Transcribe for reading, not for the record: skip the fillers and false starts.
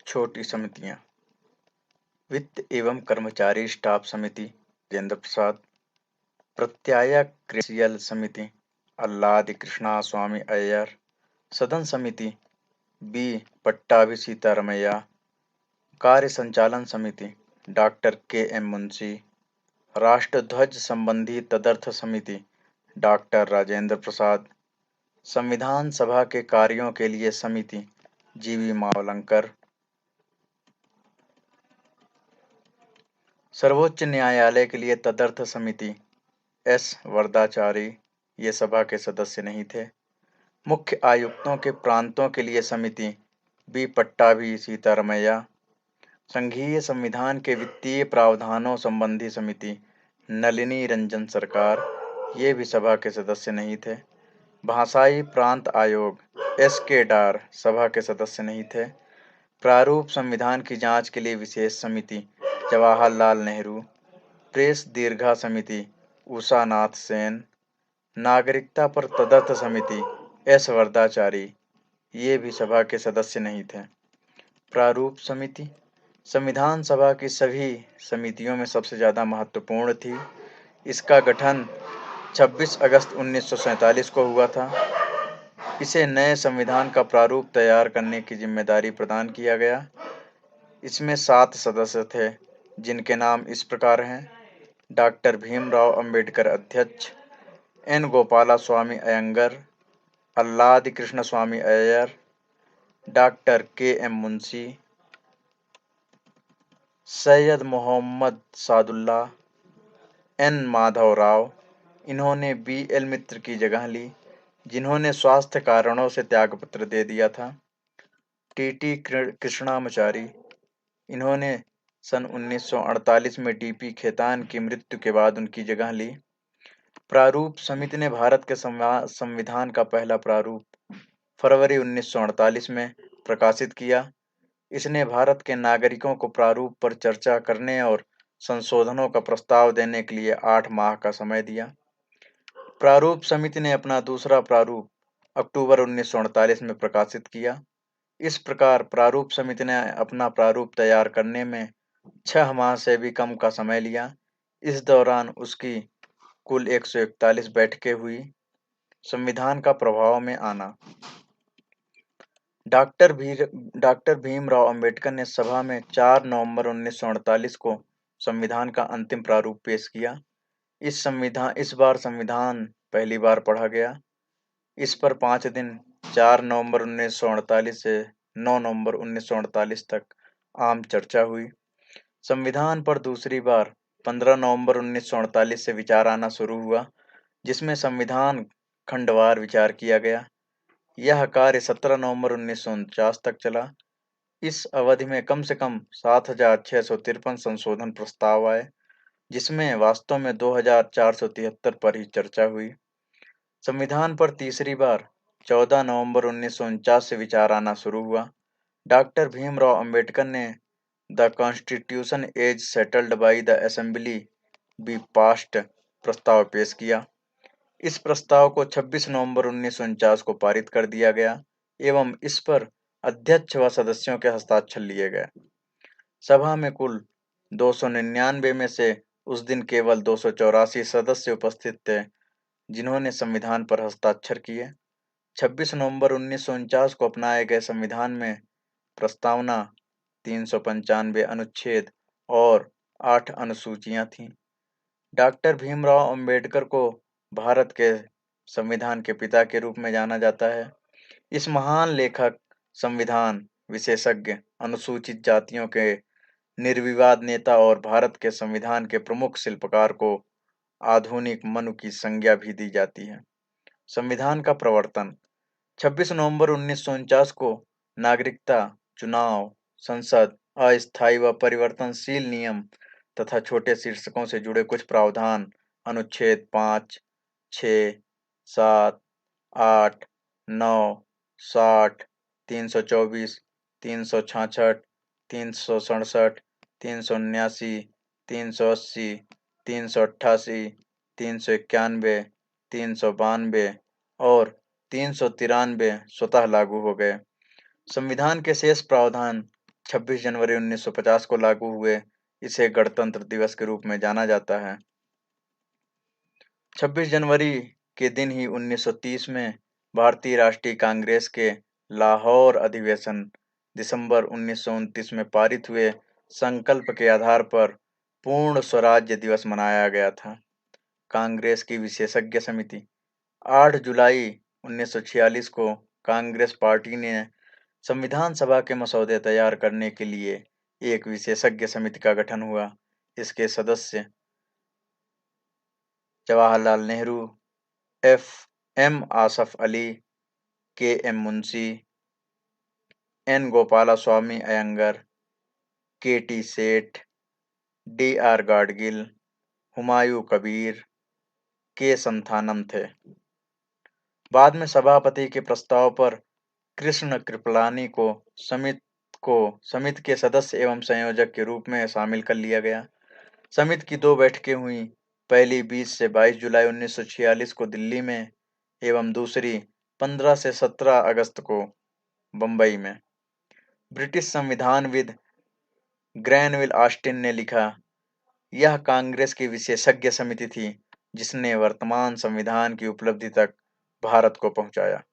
छोटी समितियां। वित्त एवं कर्मचारी स्टाफ समिति राजेंद्र प्रसाद। प्रत्याया क्रेशियल समिति अल्लादी कृष्णा स्वामी अय्यर। सदन समिति बी पट्टाभी सीतारमैया। कार्य संचालन समिति डॉक्टर के एम मुंशी। राष्ट्रध्वज संबंधी तदर्थ समिति डॉक्टर राजेंद्र प्रसाद। संविधान सभा के कार्यों के लिए समिति जीवी मावलंकर। सर्वोच्च न्यायालय के लिए तदर्थ समिति एस वरदाचारी, ये सभा के सदस्य नहीं थे। मुख्य आयुक्तों के प्रांतों के लिए समिति बी पट्टाभी सीतारमैया। संघीय संविधान के वित्तीय प्रावधानों संबंधी समिति नलिनी रंजन सरकार, ये भी सभा के सदस्य नहीं थे। भाषाई प्रांत आयोग एस के डार, सभा के सदस्य नहीं थे। प्रारूप संविधान की जांच के लिए विशेष समिति जवाहरलाल नेहरू। प्रेस दीर्घा समिति उषा नाथ सेन। नागरिकता पर तदर्थ समिति एस वरदाचारी, ये भी सभा के सदस्य नहीं थे। प्रारूप समिति संविधान सभा की सभी समितियों में सबसे ज़्यादा महत्वपूर्ण थी। इसका गठन 26 अगस्त 1947 को हुआ था। इसे नए संविधान का प्रारूप तैयार करने की जिम्मेदारी प्रदान किया गया। इसमें 7 सदस्य थे, जिनके नाम इस प्रकार हैं: डॉक्टर भीमराव अंबेडकर अध्यक्ष, एन गोपाला स्वामी अयंगर, अल्लादी कृष्ण स्वामी अय्यर, डॉक्टर के एम मुंशी, सैयद मोहम्मद सादुल्ला, एन माधव राव। इन्होंने बी एल मित्र की जगह ली, जिन्होंने स्वास्थ्य कारणों से त्यागपत्र दे दिया था। टी टी कृष्णामाचारी, इन्होंने सन 1948 में डीपी खेतान की मृत्यु के बाद उनकी जगह ली। प्रारूप समिति ने भारत के संविधान का पहला प्रारूप फरवरी 1948 में प्रकाशित किया। इसने भारत के नागरिकों को प्रारूप पर चर्चा करने और संशोधनों का प्रस्ताव देने के लिए 8 माह का समय दिया। प्रारूप समिति ने अपना दूसरा प्रारूप अक्टूबर 1948 में प्रकाशित किया। इस प्रकार प्रारूप समिति ने अपना प्रारूप तैयार करने में 6 माह से भी कम का समय लिया। इस दौरान उसकी कुल 141 बैठकें हुई। संविधान का प्रभाव में आना। डॉक्टर भीमराव अंबेडकर ने सभा में 4 नवंबर 1948 को संविधान का अंतिम प्रारूप पेश किया। इस बार संविधान पहली बार पढ़ा गया। इस पर 5 दिन 4 नवंबर 1948 से 9 नवंबर 1948 तक आम चर्चा हुई। संविधान पर दूसरी बार 15 नवंबर 1948 से विचार आना शुरू हुआ, जिसमें संविधान खंडवार विचार किया गया। यह कार्य 17 नवंबर 1949 तक चला। इस अवधि में कम से कम 7,653 संशोधन प्रस्ताव आए, जिसमें वास्तव में 2,473 पर ही चर्चा हुई। संविधान पर तीसरी बार 14 नवंबर 1949 से विचार आना शुरू हुआ। डॉक्टर भीमराव अंबेडकर ने the constitution as settled by the assembly be passed प्रस्ताव पेश किया। इस प्रस्ताव को 26 नवंबर 1949 को पारित कर दिया गया एवं इस पर अध्यक्ष व सदस्यों के हस्ताक्षर लिए गए। सभा में कुल 299 में से उस दिन केवल 284 सदस्य उपस्थित थे, जिन्होंने संविधान पर हस्ताक्षर किए। 26 नवंबर 1949 को अपनाए गए संविधान में प्रस्तावना 395 अनुच्छेद और 8 अनुसूचियां थीं। डॉक्टर भीमराव अंबेडकर को भारत के संविधान के पिता के रूप में जाना जाता है। इस महान लेखक, संविधान विशेषज्ञ, अनुसूचित जातियों के निर्विवाद नेता और भारत के संविधान के प्रमुख शिल्पकार को आधुनिक मनु की संज्ञा भी दी जाती है। संविधान का प्रवर्तन 26 नवंबर 1949 को नागरिकता, चुनाव, संसद, अस्थायी व परिवर्तनशील नियम तथा छोटे शीर्षकों से जुड़े कुछ प्रावधान अनुच्छेद 5, 6, 7, 8, 9, 60, 324, 366, 367, 379, 380, 388, 391, 392 और 393 स्वतः लागू हो गए। संविधान के शेष प्रावधान 26 जनवरी 1950 को लागू हुए। इसे गणतंत्र दिवस के रूप में जाना जाता है। 26 जनवरी के दिन ही 1930 में भारतीय राष्ट्रीय कांग्रेस के लाहौर अधिवेशन दिसंबर 1929 में पारित हुए संकल्प के आधार पर पूर्ण स्वराज्य दिवस मनाया गया था। कांग्रेस की विशेषज्ञ समिति 8 जुलाई 1946 को कांग्रेस पार्टी ने संविधान सभा के मसौदे तैयार करने के लिए एक विशेषज्ञ समिति का गठन हुआ। इसके सदस्य जवाहरलाल नेहरू, एफ एम आसफ अली, के एम मुंशी, एन गोपालास्वामी अयंगर, के टी सेठ, डी आर गाडगिल, हुमायूं कबीर, के संथानम थे। बाद में सभापति के प्रस्ताव पर कृष्ण कृपलानी को समिति के सदस्य एवं संयोजक के रूप में शामिल कर लिया गया। समिति की 2 बैठकें हुई। पहली 20 से 22 जुलाई 1946 को दिल्ली में एवं दूसरी 15 से 17 अगस्त को बंबई में। ब्रिटिश संविधानविद ग्रैनविल ऑस्टिन ने लिखा, यह कांग्रेस की विशेषज्ञ समिति थी जिसने वर्तमान संविधान की उपलब्धि तक भारत को पहुंचाया।